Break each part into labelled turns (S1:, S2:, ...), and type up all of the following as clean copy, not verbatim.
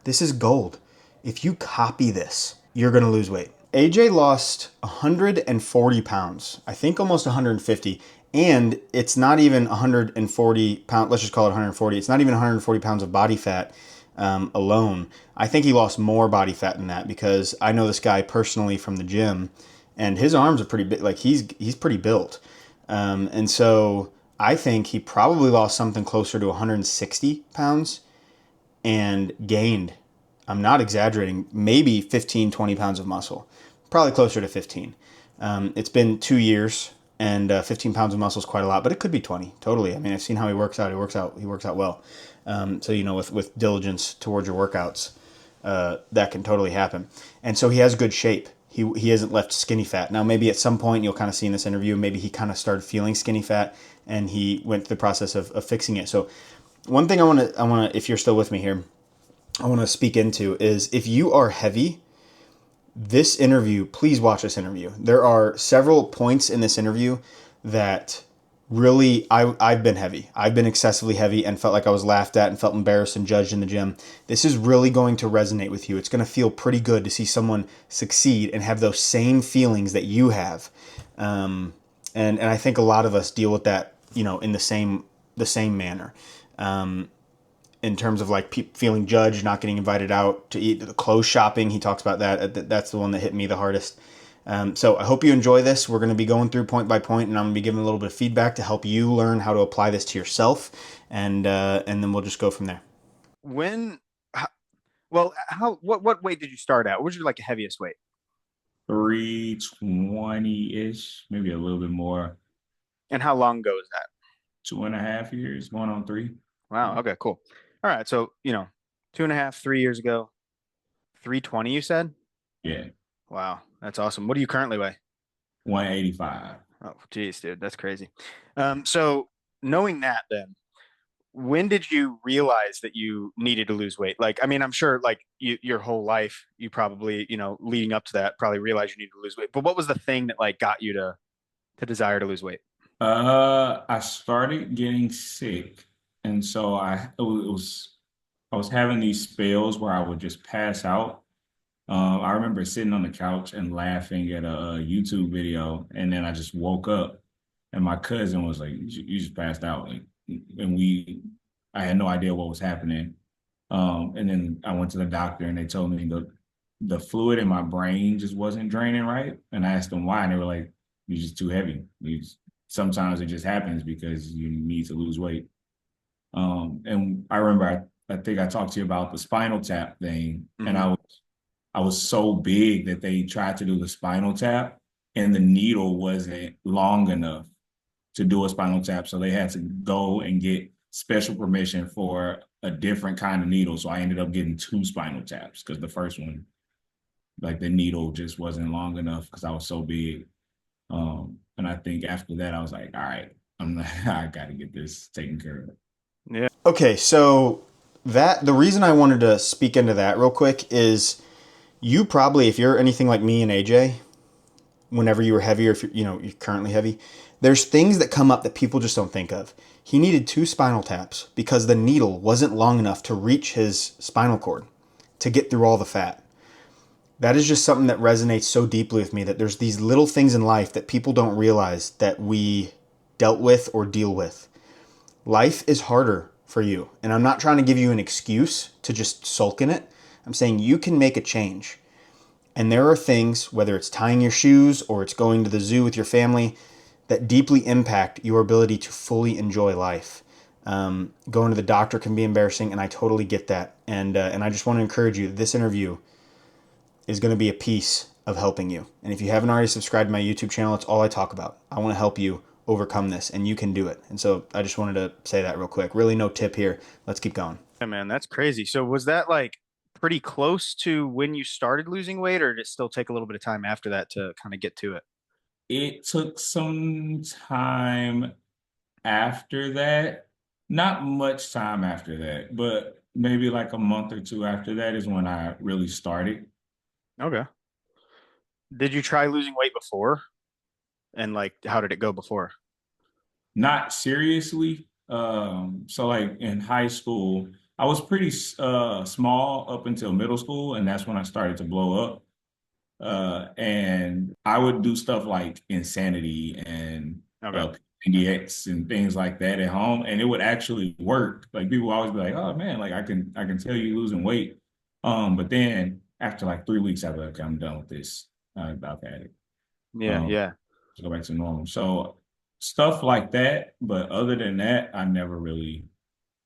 S1: This is gold. If you copy this, you're going to lose weight. AJ lost 140 pounds, I think almost 150. And it's not even 140 pounds, let's just call it 140. It's not even 140 pounds of body fat alone. I think he lost more body fat than that because I know this guy personally from the gym, and his arms are pretty big. Like he's pretty built, and so I think he probably lost something closer to 160 pounds and gained, I'm not exaggerating, maybe 15, 20 pounds of muscle, probably closer to 15. It's been 2 years, and 15 pounds of muscle is quite a lot, but it could be 20 totally. I mean, I've seen how he works out. He works out well. So, with diligence towards your workouts, that can totally happen. And so he has good shape. He hasn't left skinny fat. Now, maybe at some point you'll kind of see in this interview, maybe he kind of started feeling skinny fat and he went through the process of fixing it. So one thing I want to, if you're still with me here, I want to speak into is if you are heavy, this interview, please watch this interview. There are several points in this interview that really, I've been heavy. I've been excessively heavy and felt like I was laughed at and felt embarrassed and judged in the gym. This is really going to resonate with you. It's going to feel pretty good to see someone succeed and have those same feelings that you have. And I think a lot of us deal with that, in the same manner. In terms of like feeling judged, not getting invited out to eat, the clothes shopping. He talks about that. That's the one that hit me the hardest. So I hope you enjoy this. We're going to be going through point by point, and I'm going to be giving a little bit of feedback to help you learn how to apply this to yourself, and then we'll just go from there.
S2: When, well, what weight did you start at? What was your like heaviest weight?
S3: 320-ish, maybe a little bit more.
S2: And how long ago is that?
S3: 2.5 years, going on three.
S2: Wow. Okay, cool. All right. So, 2.5, 3 years ago, 320, you said?
S3: Yeah,
S2: Wow. That's awesome. What do you currently weigh?
S3: 185.
S2: Oh, geez, dude, that's crazy. So knowing that then, when did you realize that you needed to lose weight? Like, I mean, I'm sure like your whole life, you probably, leading up to that, probably realized you needed to lose weight. But what was the thing that like got you to desire to lose weight?
S3: I started getting sick, and so I was having these spells where I would just pass out. I remember sitting on the couch and laughing at a YouTube video, and then I just woke up, and my cousin was like, "You just passed out," like, and I had no idea what was happening. And then I went to the doctor, and they told me the fluid in my brain just wasn't draining right, and I asked them why, and they were like, "You're just too heavy. Sometimes it just happens because you need to lose weight." And I remember I think I talked to you about the spinal tap thing, and
S2: Hmm.
S3: I was so big that they tried to do the spinal tap, and the needle wasn't long enough to do a spinal tap. So they had to go and get special permission for a different kind of needle. So I ended up getting two spinal taps because the first one, like the needle just wasn't long enough because I was so big. And I think after that, I was like, all right, I got to get this taken care of.
S2: Yeah.
S1: Okay, so the reason I wanted to speak into that real quick is you probably, if you're anything like me and AJ, whenever you were heavy or if you're currently heavy, there's things that come up that people just don't think of. He needed two spinal taps because the needle wasn't long enough to reach his spinal cord to get through all the fat. That is just something that resonates so deeply with me, that there's these little things in life that people don't realize that we dealt with or deal with. Life is harder for you. And I'm not trying to give you an excuse to just sulk in it. I'm saying you can make a change. And there are things, whether it's tying your shoes or it's going to the zoo with your family, that deeply impact your ability to fully enjoy life. Going to the doctor can be embarrassing, and I totally get that. And I just want to encourage you. This interview is going to be a piece of helping you. And if you haven't already subscribed to my YouTube channel, it's all I talk about. I want to help you overcome this, and you can do it. And so I just wanted to say that real quick. Really, no tip here. Let's keep going.
S2: Yeah, man, that's crazy. So was that like pretty close to when you started losing weight, or did it still take a little bit of time after that to kind of get to it?
S3: It took some time after that, not much time after that, but maybe like a month or two after that is when I really started.
S2: Okay. Did you try losing weight before? And like, how did it go before?
S3: Not seriously. So like in high school, I was pretty small up until middle school, and that's when I started to blow up. And I would do stuff like Insanity and
S2: Okay.
S3: uh, PDX and things like that at home, and it would actually work. Like people would always be like, "Oh man, like I can tell you losing weight." But then after like 3 weeks, I'd be like, "Okay, I'm done with this. I've had it.
S2: Yeah,
S3: Um,
S2: yeah.
S3: to go back to normal." So stuff like that. But other than that, I never really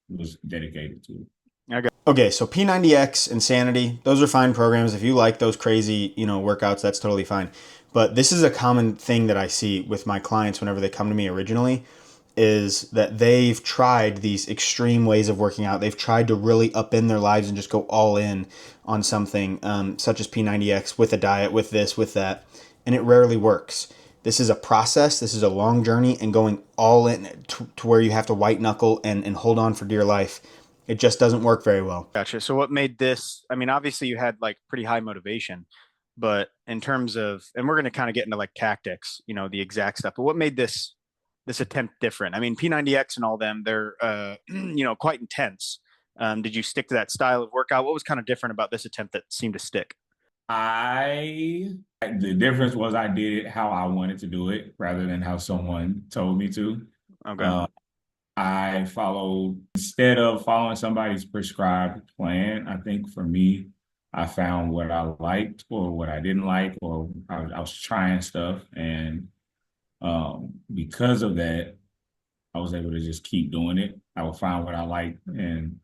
S3: was dedicated to it.
S1: Okay, so P90X, Insanity, those are fine programs. If you like those crazy, workouts, that's totally fine. But this is a common thing that I see with my clients whenever they come to me originally is that they've tried these extreme ways of working out. They've tried to really upend their lives and just go all in on something, such as P90X with a diet, with this, with that, and it rarely works. This is a process. This is a long journey, and going all in to where you have to white knuckle and hold on for dear life, it just doesn't work very well.
S2: Gotcha. So what made this, I mean, obviously you had like pretty high motivation, but in terms of, and we're going to kind of get into like tactics, the exact stuff, but what made this attempt different? I mean, P90X and all them, they're quite intense. Did you stick to that style of workout? What was kind of different about this attempt that seemed to stick?
S3: The difference was I did it how I wanted to do it rather than how someone told me to.
S2: Okay.
S3: Uh, I followed, instead of following somebody's prescribed plan, I think for me, I found what I liked or what I didn't like, or I was trying stuff. And because of that, I was able to just keep doing it. I would find what I liked. And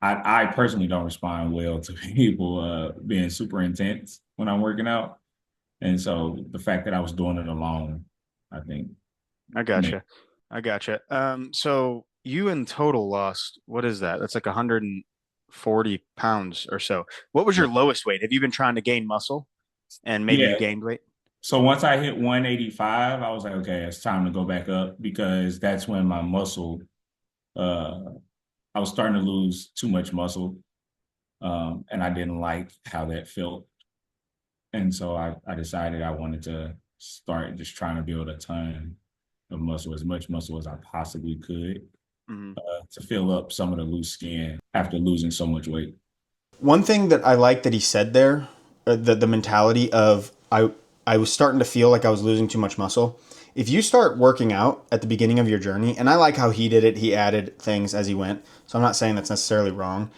S3: I personally don't respond well to people being super intense when I'm working out. And so the fact that I was doing it alone, I think,
S2: I
S3: made
S2: gotcha. I gotcha. So you in total lost, what is that? That's like 140 pounds or so. What was your
S3: yeah.
S2: lowest weight? Have you been trying to gain muscle and maybe you
S3: Yeah.
S2: gained weight?
S3: So once I hit 185, I was like, okay, it's time to go back up because that's when my muscle, uh, I was starting to lose too much muscle. And I didn't like how that felt. And so I decided I wanted to start just trying to build a ton of muscle, as much muscle as I possibly could,
S2: Mhm.
S3: to fill up some of the loose skin after losing so much weight.
S1: One thing that I like that he said there, the mentality of I was starting to feel like I was losing too much muscle. If you start working out at the beginning of your journey, and I like how he did it, he added things as he went. So I'm not saying that's necessarily wrong,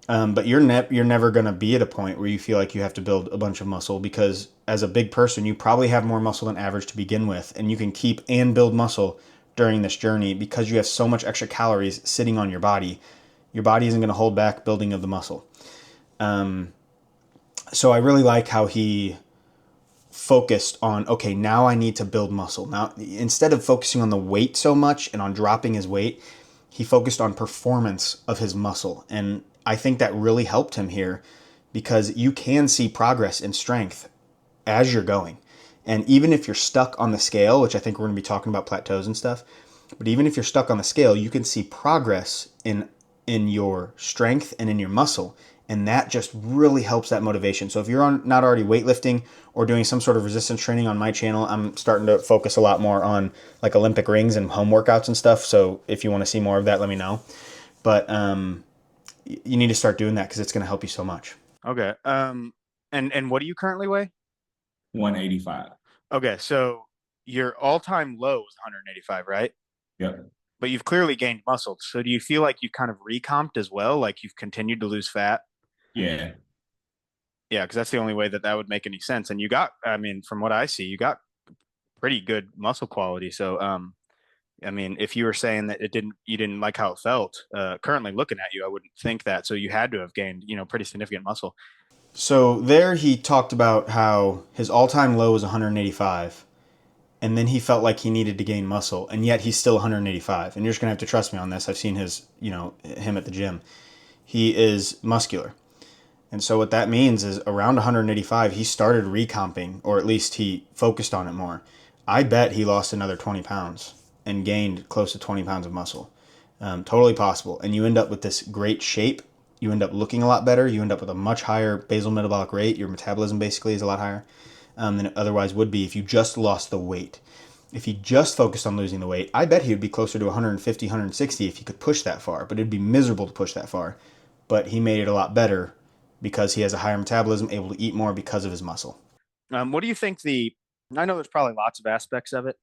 S1: but you're never going to be at a point where you feel like you have to build a bunch of muscle because as a big person, you probably have more muscle than average to begin with, and you can keep and build muscle during this journey because you have so much extra calories sitting on your body. Your body isn't going to hold back building of the muscle. So I really like how he focused on, okay, now I need to build muscle. Now, instead of focusing on the weight so much and on dropping his weight, he focused on performance of his muscle. And I think that really helped him here because you can see progress in strength as you're going. And even if you're stuck on the scale, which I think we're going to be talking about plateaus and stuff, but even if you're stuck on the scale, you can see progress in your strength and in your muscle. And that just really helps that motivation. So if you're not already weightlifting or doing some sort of resistance training on my channel, I'm starting to focus a lot more on like Olympic rings and home workouts and stuff. So if you want to see more of that, let me know. But you need to start doing that because it's going to help you so much.
S2: Okay. And what do you currently weigh?
S3: 185.
S2: Okay, so your all-time low is 185, right?
S3: Yep.
S2: But you've clearly gained muscle. So do you feel like you kind of recomped as well? Like you've continued to lose fat?
S3: Yeah.
S2: Yeah, because that's the only way that that would make any sense. And you got, I mean, from what I see, you got pretty good muscle quality. So, I mean, if you were saying that you didn't like how it felt, currently looking at you, I wouldn't think that. So you had to have gained, pretty significant muscle.
S1: So there he talked about how his all-time low was 185 and then he felt like he needed to gain muscle and yet he's still 185. And you're just going to have to trust me on this. I've seen him at the gym. He is muscular. And so what that means is around 185 he started recomping or at least he focused on it more. I bet he lost another 20 pounds and gained close to 20 pounds of muscle. Totally possible. And you end up with this great shape. You end up looking a lot better. You end up with a much higher basal metabolic rate. Your metabolism basically is a lot higher than it otherwise would be if you just lost the weight. If he just focused on losing the weight, I bet he would be closer to 150, 160 if he could push that far, but it'd be miserable to push that far. But he made it a lot better because he has a higher metabolism, able to eat more because of his muscle.
S2: What do you think I know there's probably lots of aspects of it,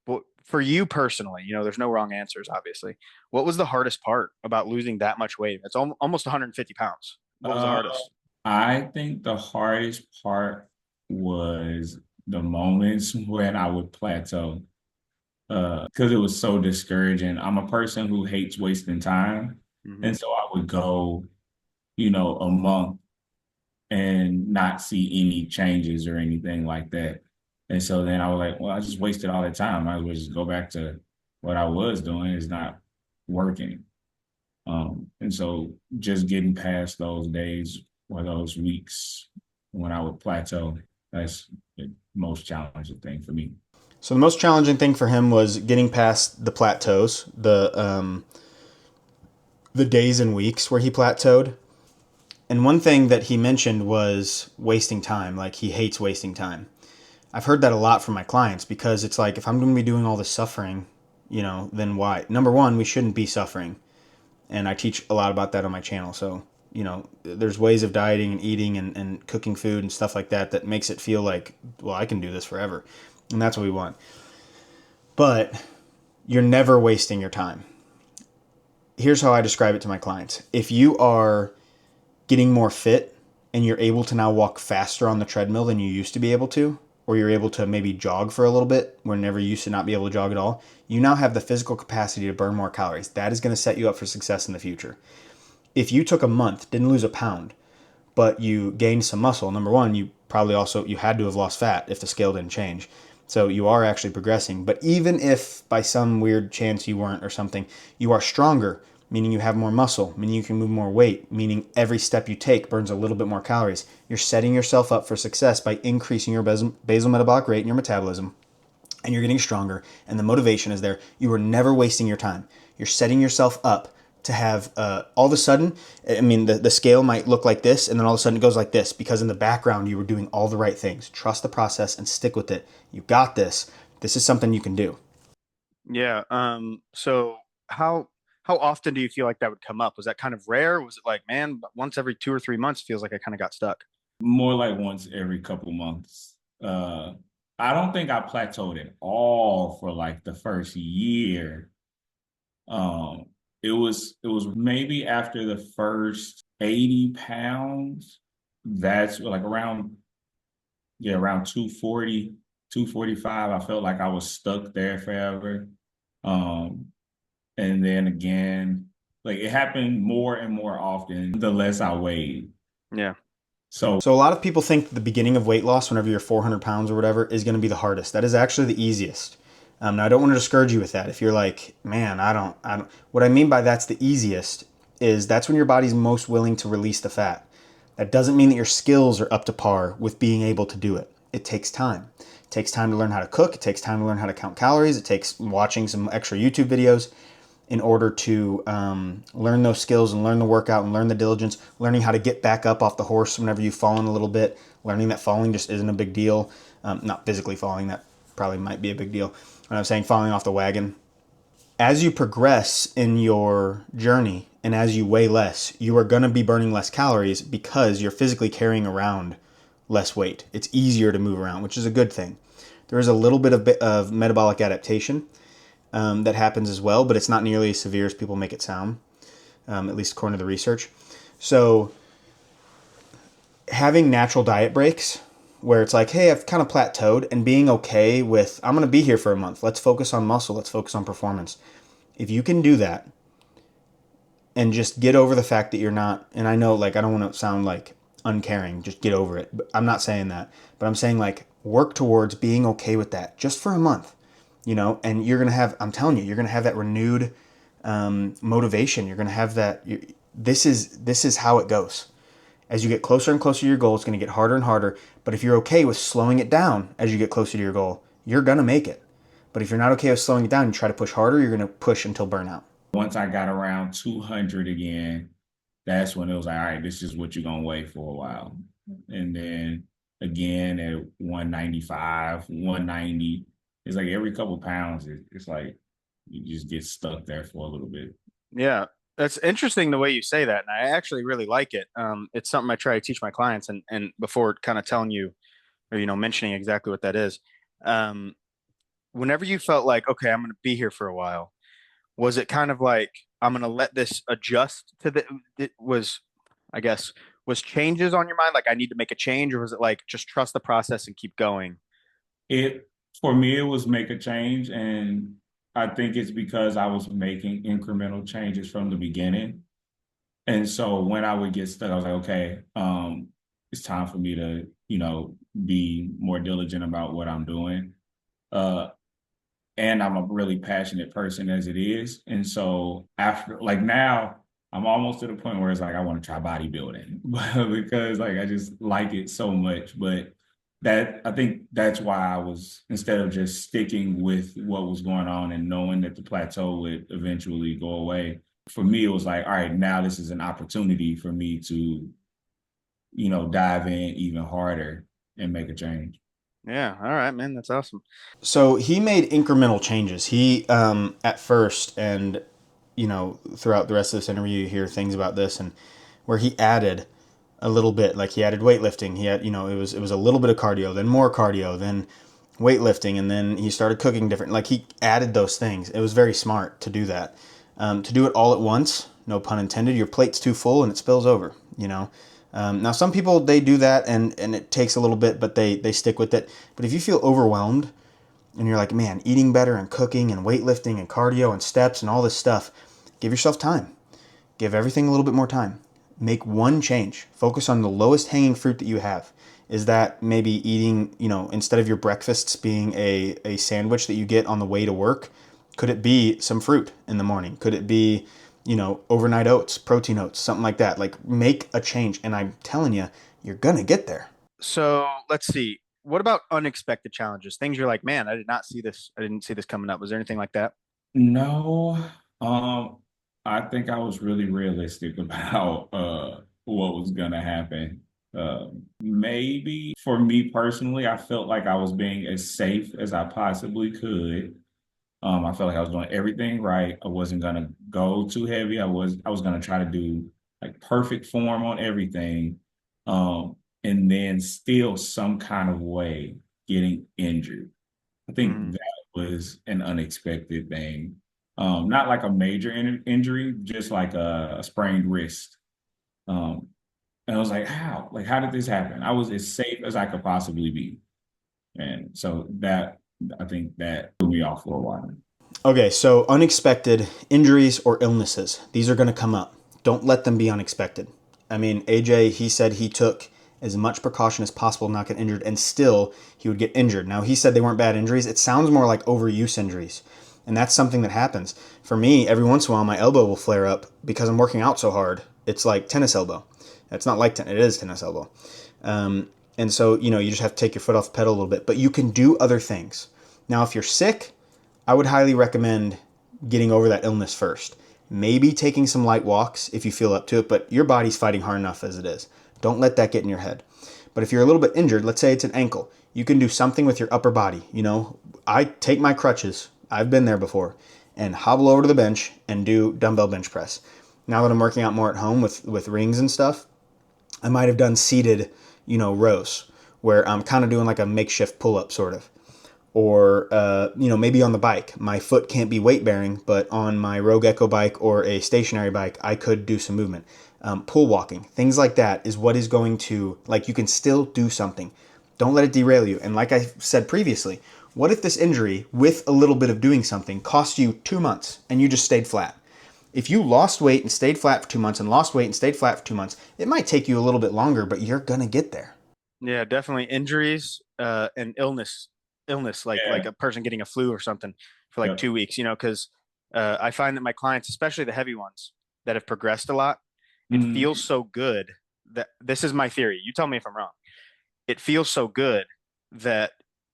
S2: but for you personally, there's no wrong answers, obviously. What was the hardest part about losing that much weight? It's almost 150 pounds. What was the
S3: Uh,
S2: hardest?
S3: I think the hardest part was the moments when I would plateau, because it was so discouraging. I'm a person who hates wasting time.
S2: Hmm.
S3: And so I would go, a month and not see any changes or anything like that. And so then I was like, well, I just wasted all that time. I might as well just go back to what I was doing. It's not working. And so just getting past those days or those weeks when I would plateau, that's the most challenging thing for me.
S1: So the most challenging thing for him was getting past the plateaus, the days and weeks where he plateaued. And one thing that he mentioned was wasting time. Like he hates wasting time. I've heard that a lot from my clients because it's like if I'm going to be doing all this suffering, then why? Number one, we shouldn't be suffering, and I teach a lot about that on my channel. So there's ways of dieting and eating and cooking food and stuff like that that makes it feel like, well, I can do this forever, and that's what we want. But you're never wasting your time. Here's how I describe it to my clients. If you are getting more fit and you're able to now walk faster on the treadmill than you used to be able to, or you're able to maybe jog for a little bit whenever you used to not be able to jog at all, you now have the physical capacity to burn more calories. That is going to set you up for success in the future. If you took a month, didn't lose a pound, but you gained some muscle, number one, you had to have lost fat if the scale didn't change. So you are actually progressing. But even if by some weird chance you weren't or something, you are stronger, meaning you have more muscle, meaning you can move more weight, meaning every step you take burns a little bit more calories. You're setting yourself up for success by increasing your basal metabolic rate and your metabolism, and you're getting stronger, and the motivation is there. You are never wasting your time. You're setting yourself up to have all of a sudden, the scale might look like this, and then all of a sudden it goes like this, because in the background you were doing all the right things. Trust the process and stick with it. You got this. This is something you can do.
S2: Yeah. So how often do you feel like that would come up? Was that kind of rare? Was it like, man, once every 2 or 3 months feels like I kind of got stuck?
S3: More like once every couple months. I don't think I plateaued at all for like the first year. Um, it was maybe after the first 80 pounds, that's like around 240, 245. I felt like I was stuck there forever. Um, and then again, like it happened more and more often the less I weighed.
S2: Yeah.
S3: So
S1: So a lot of people think the beginning of weight loss, whenever you're 400 pounds or whatever, is going to be the hardest. That is actually the easiest. Now I don't want to discourage you with that. If you're like, man, I don't. What I mean by that's the easiest is that's when your body's most willing to release the fat. That doesn't mean that your skills are up to par with being able to do it. It takes time. It takes time to learn how to cook. It takes time to learn how to count calories. It takes watching some extra YouTube videos in order to learn those skills and learn the workout and learn the diligence, learning how to get back up off the horse whenever you've fallen a little bit, learning that falling just isn't a big deal. Not physically falling, that probably might be a big deal. When I'm saying falling off the wagon, as you progress in your journey and as you weigh less, you are going to be burning less calories because you're physically carrying around less weight. It's easier to move around, which is a good thing. There is a little bit of metabolic adaptation that happens as well, but it's not nearly as severe as people make it sound, at least according to the research. So having natural diet breaks where it's like, hey, I've kind of plateaued, and being okay with, I'm going to be here for a month. Let's focus on muscle. Let's focus on performance. If you can do that and just get over the fact that you're not, and I know, like, I don't want to sound like uncaring, just get over it. But I'm not saying that, but I'm saying like work towards being okay with that just for a month, and you're going to have, I'm telling you, you're going to have that renewed motivation. You're going to have that. This is how it goes. As you get closer and closer to your goal, it's going to get harder and harder. But if you're okay with slowing it down as you get closer to your goal, you're going to make it. But if you're not okay with slowing it down, you try to push harder, you're going to push until burnout.
S3: once I got around 200 again, that's when it was like, all right, this is what you're going to weigh for a while. And then again at 195, 190, it's like every couple pounds, it's like you just get stuck there for a little bit.
S2: Yeah, that's interesting the way you say that, and I actually really like it. It's something I try to teach my clients, and before kind of telling you or mentioning exactly what that is, um, whenever you felt like, okay, I'm going to be here for a while, was it kind of like I'm going to let this adjust to the? It was, I guess, was changes on your mind like I need to make a change, or was it like just trust the process and keep going?
S3: It For me, it was make a change, and I think it's because I was making incremental changes from the beginning. And so when I would get stuck, I was like, okay, it's time for me to, be more diligent about what I'm doing. Uh, and I'm a really passionate person as it is. And so after, like now, I'm almost to the point where it's like I want to try bodybuilding because like I just like it so much. But that I think that's why I was, instead of just sticking with what was going on and knowing that the plateau would eventually go away, for me it was like, all right, now this is an opportunity for me to, dive in even harder and make a change.
S2: Yeah, all right, man, that's awesome.
S1: So he made incremental changes. He, at first, and throughout the rest of this interview, you hear things about this, and where he added a little bit, like he added weightlifting. He had, it was a little bit of cardio, then more cardio, then weightlifting, and then he started cooking different. Like he added those things. It was very smart to do that. To do it all at once, no pun intended, your plate's too full and it spills over. Now some people they do that and it takes a little bit, but they stick with it. But if you feel overwhelmed and you're like, man, eating better and cooking and weightlifting and cardio and steps and all this stuff, give yourself time. Give everything a little bit more time. Make one change. Focus on the lowest hanging fruit that you have. Is that maybe eating, instead of your breakfasts being a sandwich that you get on the way to work, could it be some fruit in the morning? Could it be, overnight oats, protein oats, something like that? Like make a change. And I'm telling you, you're going to get there.
S2: So let's see. What about unexpected challenges? Things you're like, man, I did not see this. I didn't see this coming up. Was there anything like that?
S3: No, um, I think I was really realistic about what was gonna happen. Maybe for me personally, I felt like I was being as safe as I possibly could. I felt like I was doing everything right. I wasn't gonna go too heavy. I was gonna try to do like perfect form on everything. And then still some kind of way getting injured. I think
S2: Mm,
S3: that was an unexpected thing. Not like a major injury, just like a sprained wrist. Um, and I was like, how? Like, how did this happen? I was as safe as I could possibly be. And so that, I think that threw me off for a while.
S1: Okay, so unexpected injuries or illnesses, these are going to come up. Don't let them be unexpected. I mean, AJ, he said he took as much precaution as possible to not get injured, and still he would get injured. Now, he said they weren't bad injuries. It sounds more like overuse injuries, and that's something that happens. For me, every once in a while, my elbow will flare up because I'm working out so hard. It's like tennis elbow. It's not like it is tennis elbow. And so, you just have to take your foot off the pedal a little bit, but you can do other things. Now, if you're sick, I would highly recommend getting over that illness first. Maybe taking some light walks if you feel up to it, but your body's fighting hard enough as it is. Don't let that get in your head. But if you're a little bit injured, let's say it's an ankle, you can do something with your upper body. I take my crutches, I've been there before, and hobble over to the bench and do dumbbell bench press. Now that I'm working out more at home with rings and stuff, I might have done seated, rows where I'm kind of doing like a makeshift pull up sort of, or maybe on the bike my foot can't be weight bearing, but on my Rogue Echo bike or a stationary bike I could do some movement. Pool walking, things like that is what is going to, like, you can still do something. Don't let it derail you. And like I said previously, what if this injury with a little bit of doing something cost you 2 months and you just stayed flat? If you lost weight and stayed flat for 2 months and lost weight and stayed flat for 2 months, it might take you a little bit longer, but you're gonna get there.
S2: yeah, definitely injuries and illness like
S3: Yeah.
S2: a person getting a flu or something for like
S3: Yep.
S2: 2 weeks. Because I find that my clients, especially the heavy ones that have progressed a lot, it feels
S3: Mhm.
S2: so good that this is my theory. You tell me if I'm wrong. It feels so good that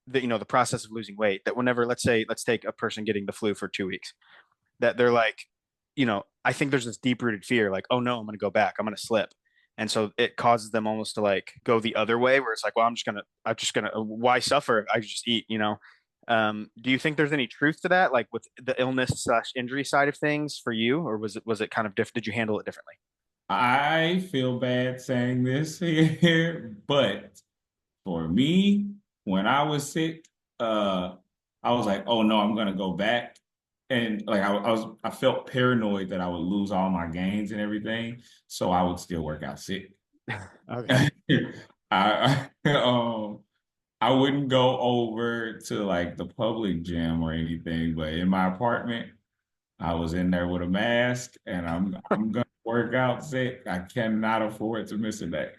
S2: the process of losing weight, that whenever, let's take a person getting the flu for 2 weeks, that they're like, I think there's this deep rooted fear, like, oh no, I'm going to go back, I'm going to slip. And so it causes them almost to like go the other way, where it's like, well, I'm just gonna, why suffer? I just eat. Do you think there's any truth to that, like with the illness slash injury side of things for you, or was it kind of different? Did you handle it differently?
S3: I feel bad saying this here, but for me, when I was sick, uh, I was like, "Oh no, I'm gonna go back," and like I felt paranoid that I would lose all my gains and everything, so I would still work out sick.
S2: Okay.
S3: I I wouldn't go over to like the public gym or anything, but in my apartment, I was in there with a mask, and I'm gonna work out sick. I cannot afford to miss a day.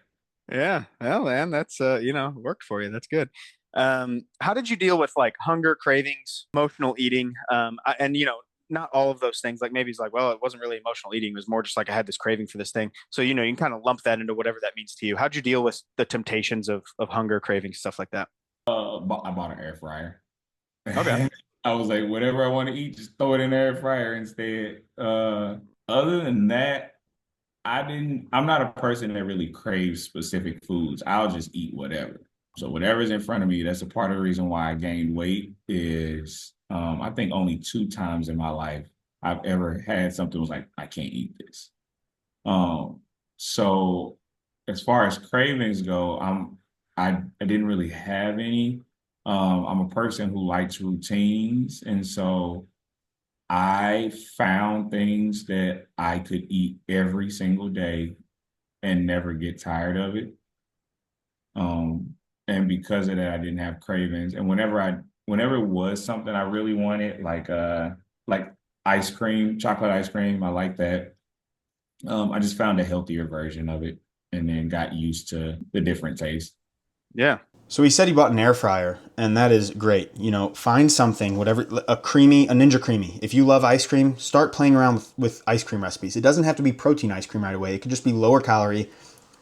S2: Yeah, well, man, that's worked for you. That's good. How did you deal with like hunger, cravings, emotional eating? And not all of those things. Like maybe it's like, well, it wasn't really emotional eating. It was more just like I had this craving for this thing. So you can kind of lump that into whatever that means to you. How'd you deal with the temptations of hunger, cravings, stuff like that?
S3: I bought an air fryer.
S2: Okay.
S3: I was like, whatever I want to eat, just throw it in the air fryer instead. Other than that, I'm not a person that really craves specific foods. I'll just eat whatever. So whatever's in front of me, that's a part of the reason why I gained weight is I think only 2 times in my life I've ever had something was like, I can't eat this. Um, so as far as cravings go, I didn't really have any. I'm a person who likes routines, and so I found things that I could eat every single day and never get tired of it. Um, and because of that, I didn't have cravings. And whenever it was something I really wanted, like ice cream, chocolate ice cream, I like that. I just found a healthier version of it and then got used to the different tastes.
S2: Yeah.
S1: So he said he bought an air fryer, and that is great. Find something, whatever, a Ninja Creamy. If you love ice cream, start playing around with ice cream recipes. It doesn't have to be protein ice cream right away. It could just be lower calorie,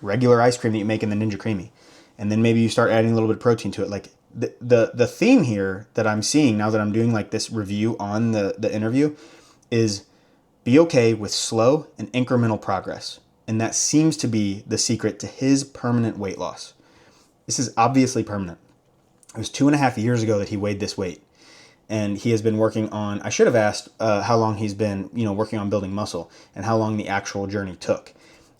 S1: regular ice cream that you make in the Ninja Creamy. And then maybe you start adding a little bit of protein to it. Like the theme here that I'm seeing now that I'm doing like this review on the interview is be okay with slow and incremental progress. And that seems to be the secret to his permanent weight loss. This is obviously permanent. It was 2.5 years ago that he weighed this weight. And he has been working on, I should have asked how long he's been, working on building muscle and how long the actual journey took.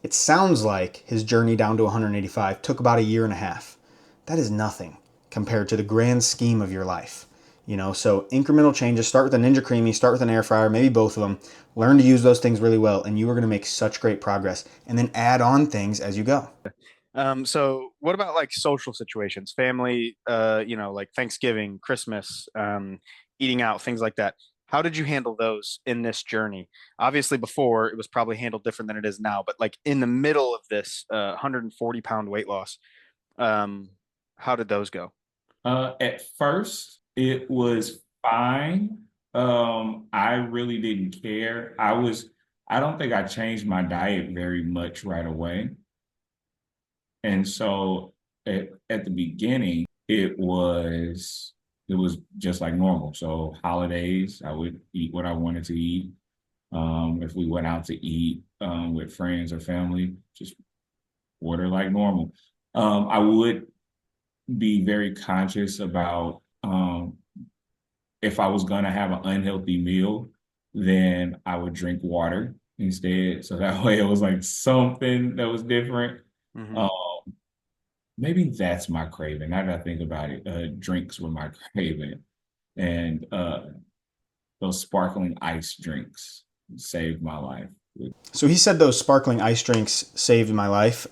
S1: It sounds like his journey down to 185 took about a year and a half. That is nothing compared to the grand scheme of your life. So incremental changes, start with a Ninja Creamy, start with an air fryer, maybe both of them. Learn to use those things really well, and you are going to make such great progress. And then add on things as you go.
S2: So what about like social situations, family, like Thanksgiving, Christmas, eating out, things like that? How did you handle those in this journey? Obviously, before it was probably handled different than it is now, but like in the middle of this 140-pound weight loss, um, how did those go?
S3: At first, it was fine. I really didn't care. I don't think I changed my diet very much right away. And so at the beginning, it was just like normal. So holidays, I would eat what I wanted to eat. If we went out to eat with friends or family, just order like normal. I would be very conscious about if I was going to have an unhealthy meal, then I would drink water instead. So that way it was like something that was different.
S2: Hmm.
S3: Um, Maybe that's my craving. Now that I think about it, drinks were my craving, and those sparkling ice drinks saved my life.
S1: So he said those sparkling ice drinks saved my life.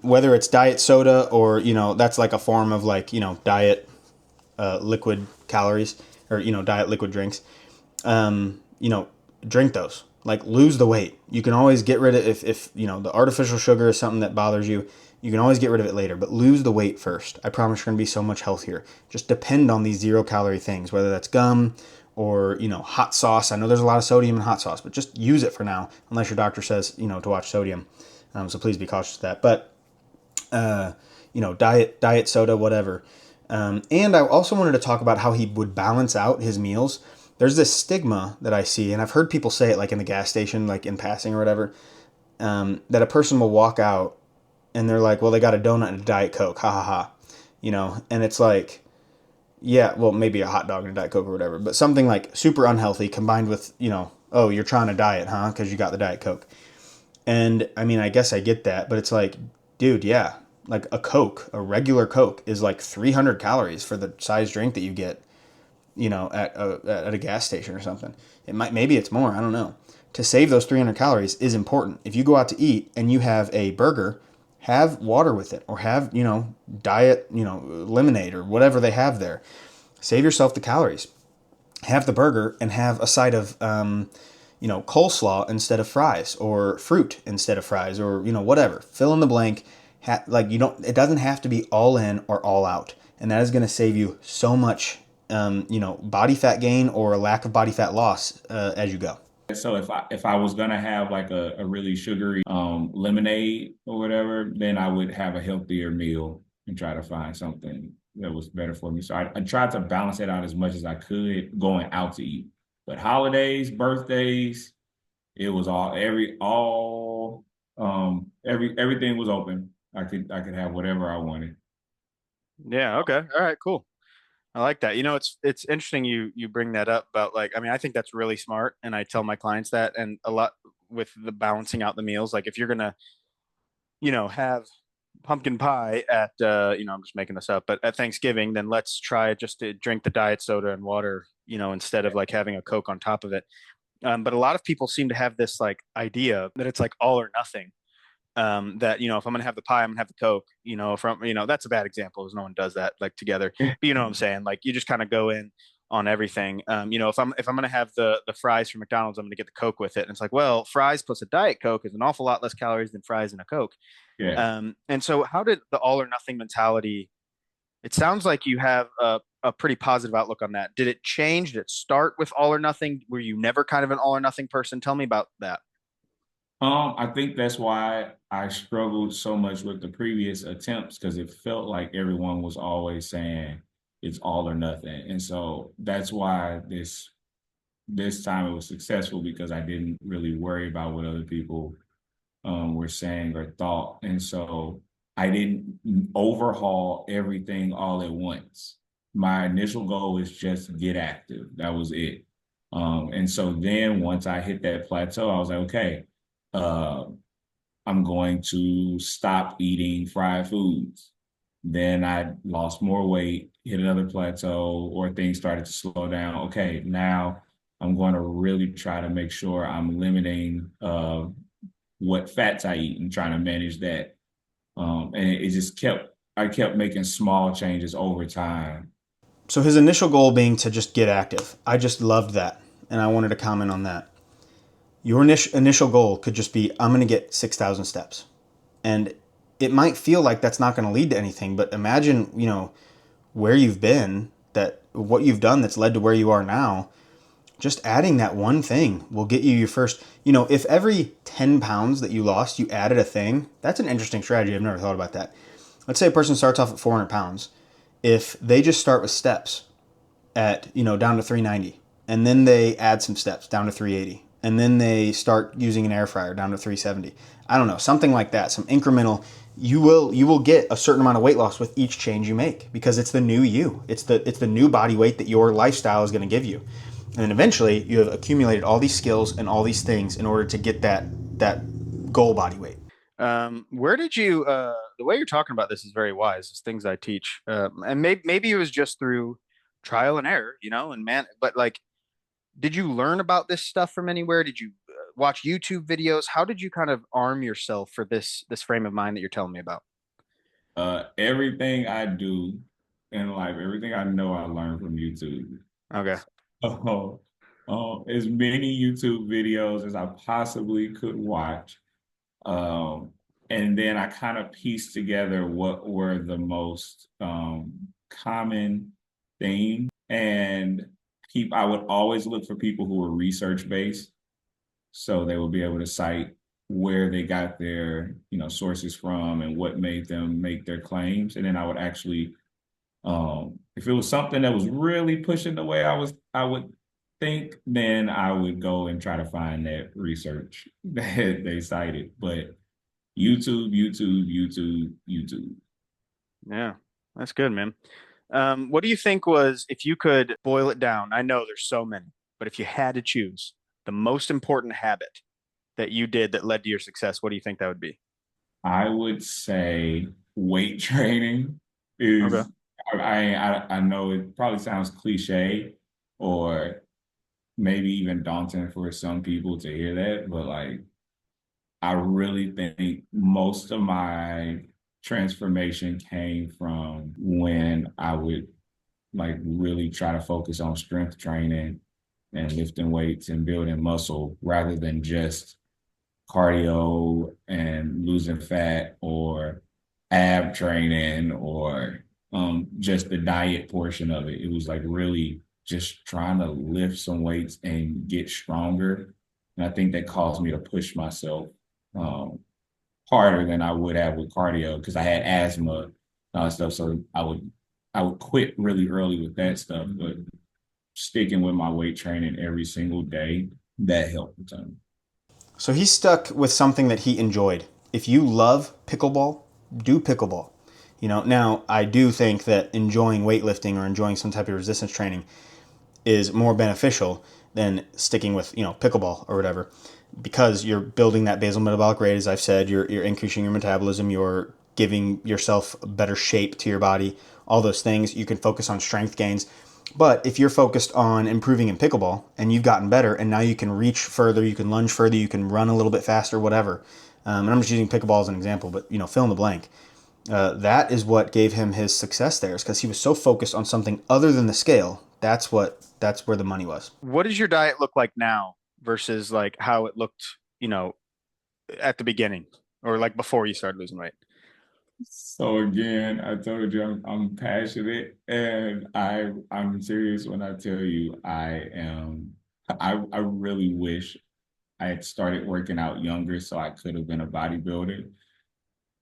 S1: Whether it's diet soda or that's like a form of like diet liquid calories or diet liquid drinks. Um, you know, Drink those. Like lose the weight. You can always get rid of if the artificial sugar is something that bothers you. You can always get rid of it later, but lose the weight first. I promise you're gonna be so much healthier. Just depend on these 0 calorie things, whether that's gum or hot sauce. I know there's a lot of sodium in hot sauce, but just use it for now, unless your doctor says to watch sodium. So please be cautious of that. But diet soda, whatever. And I also wanted to talk about how he would balance out his meals. There's this stigma that I see, and I've heard people say it like in the gas station, like in passing or whatever, that a person will walk out and they're like, well, they got a donut and a Diet Coke, ha ha ha. And it's like, Yeah, well, maybe a hot dog and a Diet Coke or whatever, but something like super unhealthy combined with, oh, you're trying to diet, huh? Because you got the Diet Coke. And I mean, I guess I get that, but it's like, dude, yeah, like a Coke, a regular Coke is like 300 calories for the size drink that you get, at a gas station or something. Maybe it's more, I don't know. To save those 300 calories is important. If you go out to eat and you have a burger, have water with it or have, diet, lemonade or whatever they have there. Save yourself the calories. Have the burger and have a side of, coleslaw instead of fries or fruit instead of fries or, whatever. Fill in the blank. It doesn't have to be all in or all out. And that is going to save you so much, body fat gain or lack of body fat loss as you go.
S3: So if I was gonna have like a really sugary lemonade or whatever, then I would have a healthier meal and try to find something that was better for me. So I tried to balance it out as much as I could going out to eat. But holidays, birthdays, it was everything was open. I could have whatever I wanted.
S2: Yeah. Okay. All right. Cool. I like that. It's interesting you bring that up about like, I mean, I think that's really smart, and I tell my clients that, and a lot with the balancing out the meals. Like if you're gonna, have pumpkin pie at I'm just making this up, but at Thanksgiving, then let's try just to drink the diet soda and water, instead of like having a Coke on top of it. But a lot of people seem to have this like idea that it's like all or nothing. That if I'm gonna have the pie, I'm gonna have the Coke. From that's a bad example, because no one does that like together. But you know what I'm saying? Like you just kind of go in on everything. If I'm gonna have the fries from McDonald's, I'm gonna get the Coke with it. And it's like, well, fries plus a Diet Coke is an awful lot less calories than fries and a Coke.
S3: Yeah.
S2: And so how did the all or nothing mentality? It sounds like you have a pretty positive outlook on that. Did it change? Did it start with all or nothing? Were you never kind of an all or nothing person? Tell me about that.
S3: I think that's why I struggled so much with the previous attempts because it felt like everyone was always saying it's all or nothing. And so that's why this time it was successful because I didn't really worry about what other people were saying or thought. And so I didn't overhaul everything all at once. My initial goal was just get active. That was it. And so then once I hit that plateau, I was like, okay, uh, I'm going to stop eating fried foods. Then I lost more weight, hit another plateau, or things started to slow down. Okay, now I'm going to really try to make sure I'm limiting what fats I eat and trying to manage that. And it just I kept making small changes over time.
S1: So his initial goal being to just get active. I just loved that. And I wanted to comment on that. Your initial goal could just be, I'm going to get 6,000 steps. And it might feel like that's not going to lead to anything, but imagine, where you've been, that what you've done that's led to where you are now. Just adding that one thing will get you your first, if every 10 pounds that you lost, you added a thing, that's an interesting strategy. I've never thought about that. Let's say a person starts off at 400 pounds. If they just start with steps at, down to 390, and then they add some steps down to 380, and then they start using an air fryer down to 370. I don't know, something like that, some incremental. You will get a certain amount of weight loss with each change you make because it's the new you. It's the new body weight that your lifestyle is going to give you. And then eventually you have accumulated all these skills and all these things in order to get that goal body weight.
S2: Where did you? The way you're talking about this is very wise. It's things I teach, and maybe it was just through trial and error, And man, but like, did you learn about this stuff from anywhere? Did you watch YouTube videos? How did you kind of arm yourself for this frame of mind that you're telling me about?
S3: Everything I do in life, everything I know, I learned from YouTube.
S2: Okay.
S3: Oh, as many YouTube videos as I possibly could watch. Um, and then I kind of pieced together what were the most common themes. And I would always look for people who were research based. So they would be able to cite where they got their, sources from and what made them make their claims. And then I would actually if it was something that was really pushing the way I would think, then I would go and try to find that research that they cited. But YouTube, YouTube, YouTube, YouTube.
S2: Yeah, that's good, man. What do you think was, if you could boil it down? I know there's so many, but if you had to choose the most important habit that you did that led to your success, what do you think that would be?
S3: I would say weight training
S2: Okay.
S3: is, I know it probably sounds cliche or maybe even daunting for some people to hear that, but like I really think most of my transformation came from when I would like really try to focus on strength training and lifting weights and building muscle rather than just cardio and losing fat or ab training or just the diet portion of it. It was like really just trying to lift some weights and get stronger. And I think that caused me to push myself um, harder than I would have with cardio because I had asthma and all that stuff. So I would quit really early with that stuff, but sticking with my weight training every single day, that helped a ton.
S1: So he stuck with something that he enjoyed. If you love pickleball, do pickleball. Now I do think that enjoying weightlifting or enjoying some type of resistance training is more beneficial than sticking with, pickleball or whatever, because you're building that basal metabolic rate. As I've said, you're increasing your metabolism, you're giving yourself better shape to your body, all those things. You can focus on strength gains. But if you're focused on improving in pickleball and you've gotten better and now you can reach further, you can lunge further, you can run a little bit faster, whatever. And I'm just using pickleball as an example, but fill in the blank. That is what gave him his success there, is because he was so focused on something other than the scale. That's where the money was.
S2: What does your diet look like now versus like how it looked, you know, at the beginning or like before you started losing weight?
S3: So again, I told you I'm passionate and I'm serious when I tell you I am. I really wish I had started working out younger so I could have been a bodybuilder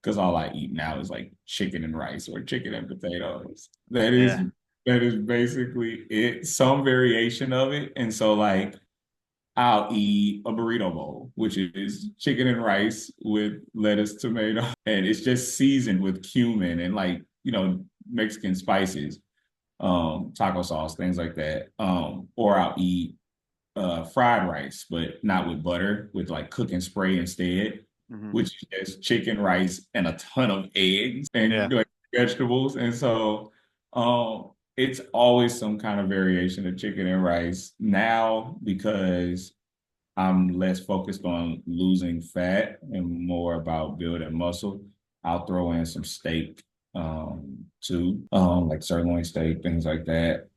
S3: because all I eat now is like chicken and rice or chicken and potatoes.
S2: Yeah.
S3: That is basically it, some variation of it. And so like I'll eat a burrito bowl, which is chicken and rice with lettuce, tomato, and it's just seasoned with cumin and like, Mexican spices, taco sauce, things like that. Or I'll eat fried rice, but not with butter, with like cooking spray instead,
S2: Hmm.
S3: which is just chicken, rice, and a ton of eggs and
S2: Yeah.
S3: like vegetables. And so it's always some kind of variation of chicken and rice now because I'm less focused on losing fat and more about building muscle. I'll throw in some steak too, like sirloin steak, things like that.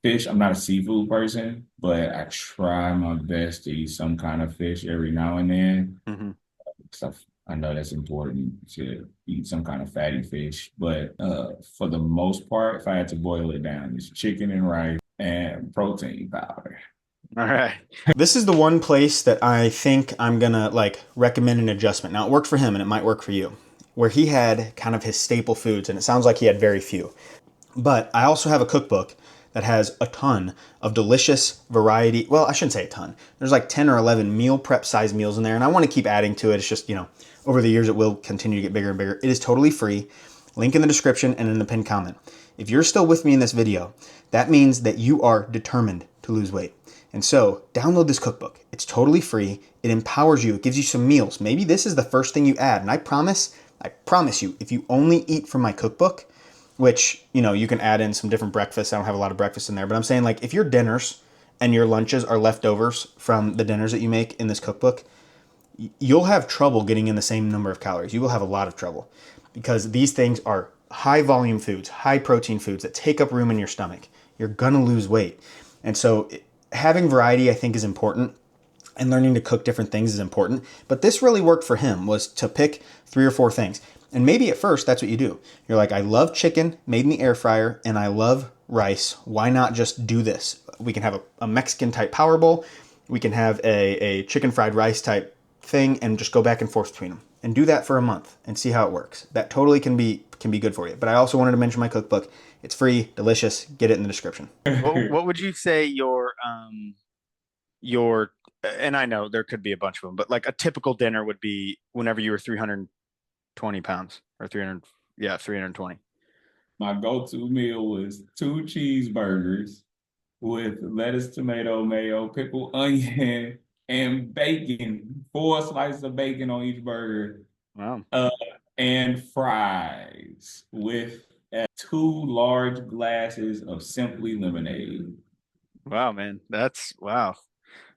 S3: Fish, I'm not a seafood person, but I try my best to eat some kind of fish every now and then.
S2: Hmm.
S3: Stuff I know that's important to eat some kind of fatty fish. But for the most part, if I had to boil it down, it's chicken and rice and protein powder.
S2: All right.
S1: This is the one place that I think I'm gonna like recommend an adjustment. Now it worked for him and it might work for you, where he had kind of his staple foods, and it sounds like he had very few. But I also have a cookbook that has a ton of delicious variety. Well, I shouldn't say a ton. There's like 10 or 11 meal prep size meals in there, and I want to keep adding to it. It's just, over the years it will continue to get bigger and bigger. It is totally free. Link in the description and in the pinned comment. If you're still with me in this video, that means that you are determined to lose weight. And so, download this cookbook. It's totally free. It empowers you. It gives you some meals. Maybe this is the first thing you add. And I promise you, if you only eat from my cookbook, which, you can add in some different breakfasts. I don't have a lot of breakfast in there, but I'm saying like if your dinners and your lunches are leftovers from the dinners that you make in this cookbook, you'll have trouble getting in the same number of calories. You will have a lot of trouble because these things are high volume foods, high protein foods that take up room in your stomach. You're going to lose weight. And so having variety I think is important, and learning to cook different things is important. But this really worked for him, was to pick 3 or 4 things. And maybe at first that's what you do. You're like, I love chicken made in the air fryer and I love rice. Why not just do this? We can have a Mexican type power bowl. We can have a chicken fried rice type thing and just go back and forth between them. And do that for a month and see how it works. That totally can be good for you. But I also wanted to mention my cookbook. It's free, delicious. Get it in the description.
S2: What would you say your and I know there could be a bunch of them, but like a typical dinner would be whenever you were 320 pounds or 300, yeah, 320.
S3: My go-to meal was two cheeseburgers with lettuce, tomato, mayo, pickle, onion, and bacon. Four slices of bacon on each burger,
S2: Wow.
S3: uh, and fries with two large glasses of Simply lemonade.
S2: Wow, man. That's wow.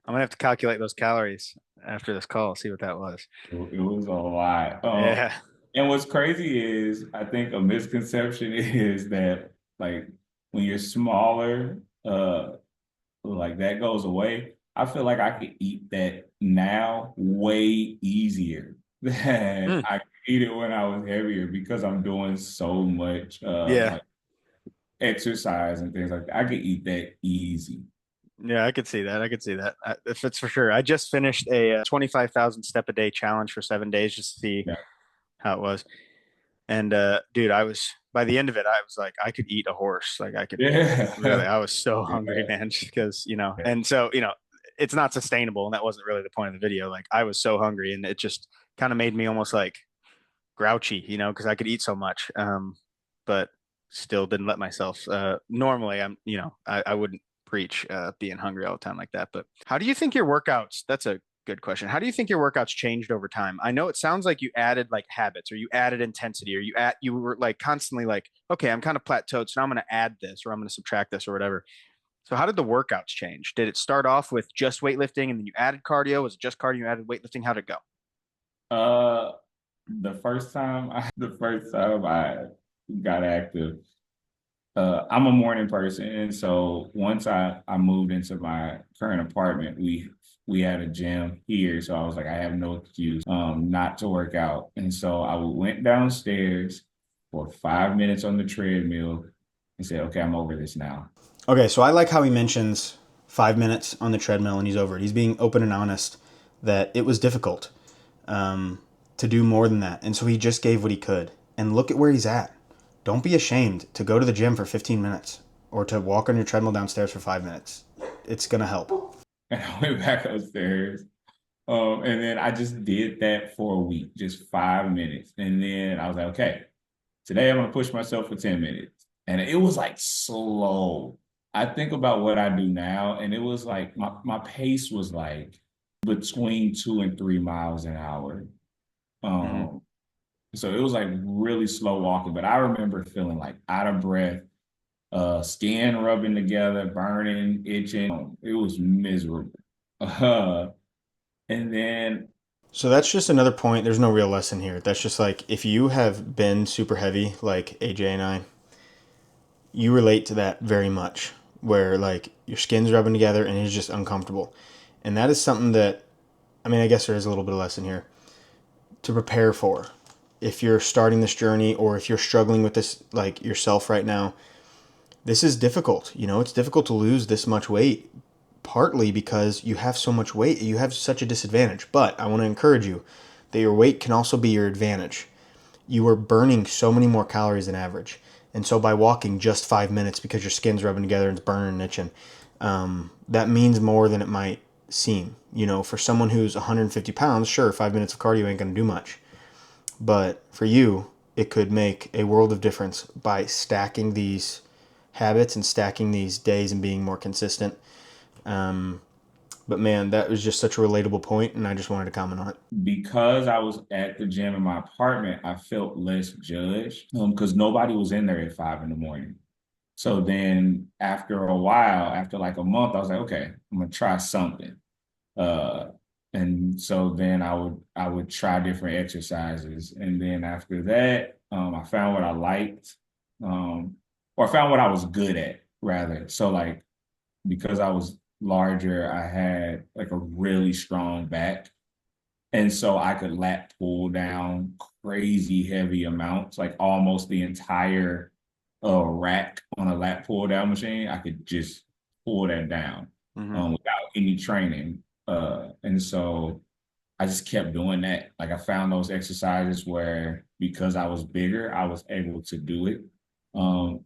S2: I'm gonna have to calculate those calories after this call, see what that was.
S3: It was a lot.
S2: Yeah.
S3: And what's crazy is I think a misconception is that like when you're smaller, like that goes away. I feel like I could eat that now way easier than
S2: Hmm.
S3: I could eat it when I was heavier because I'm doing so much
S2: Yeah.
S3: like exercise and things like that. I could eat that easy.
S2: Yeah, I could see that. I could see that. If it's for sure. I just finished a 25,000 step a day challenge for 7 days just to see
S3: Yeah.
S2: how it was. And dude, I was by the end of it, I was like, I could eat a horse. Like I could really,
S3: Yeah.
S2: I was so hungry,
S3: Yeah.
S2: man, just because, and so, it's not sustainable. And that wasn't really the point of the video. Like I was so hungry and it just kind of made me almost like grouchy, because I could eat so much. But still didn't let myself. Normally, I wouldn't preach being hungry all the time like that. But how do you think your workouts? That's a good question. How do you think your workouts changed over time? I know it sounds like you added like habits, or you added intensity, or you were like constantly like, okay, I'm kind of plateaued, so now I'm going to add this, or I'm going to subtract this, or whatever. So how did the workouts change? Did it start off with just weightlifting and then you added cardio? Was it just cardio, you added weightlifting? How'd it go?
S3: Uh, the first time I got active, I'm a morning person, and so once I moved into my current apartment, we had a gym here, so I was like, I have no excuse not to work out, and so I went downstairs for 5 minutes on the treadmill and said, okay, I'm over this now.
S1: Okay, so I like how he mentions 5 minutes on the treadmill and he's over it. He's being open and honest that it was difficult to do more than that. And so he just gave what he could. And look at where he's at. Don't be ashamed to go to the gym for 15 minutes or to walk on your treadmill downstairs for 5 minutes. It's going to help.
S3: And I went back upstairs. And then I just did that for a week, just 5 minutes. And then I was like, okay, today I'm gonna push myself for 10 minutes. And it was like slow. I think about what I do now, and it was like my pace was like between 2 and 3 miles an hour.
S2: Mm-hmm.
S3: Um, so it was like really slow walking, but I remember feeling like out of breath, skin rubbing together, burning, itching. It was miserable. Uh, and then
S1: So that's just another point. There's no real lesson here. That's just like if you have been super heavy, like AJ and I, you relate to that very much, where like your skin's rubbing together and it's just uncomfortable. And that is something that, I mean, I guess there is a little bit of lesson here to prepare for. If you're starting this journey or if you're struggling with this like yourself right now, this is difficult. It's difficult to lose this much weight, partly because you have so much weight, you have such a disadvantage. But I want to encourage you that your weight can also be your advantage. You are burning so many more calories than average. And so by walking just 5 minutes because your skin's rubbing together and it's burning and itching, that means more than it might seem. For someone who's 150 pounds, sure, 5 minutes of cardio ain't going to do much. But for you, it could make a world of difference by stacking these habits and stacking these days and being more consistent. Um, but man, that was just such a relatable point, and I just wanted to comment on it.
S3: because I was at the gym in my apartment, I felt less judged because nobody was in there at 5 in the morning. So then after a while, after like a month, I was like, okay, I'm gonna try something. Uh, and so then I would try different exercises, and then after that, I found what I liked, um, or I found what I was good at rather. So like because I was larger, I had like a really strong back. And so I could lat pull down crazy heavy amounts, like almost the entire rack on a lat pull down machine. I could just pull that down
S2: Mm-hmm.
S3: without any training. And so I just kept doing that. Like I found those exercises where because I was bigger, I was able to do it. Um,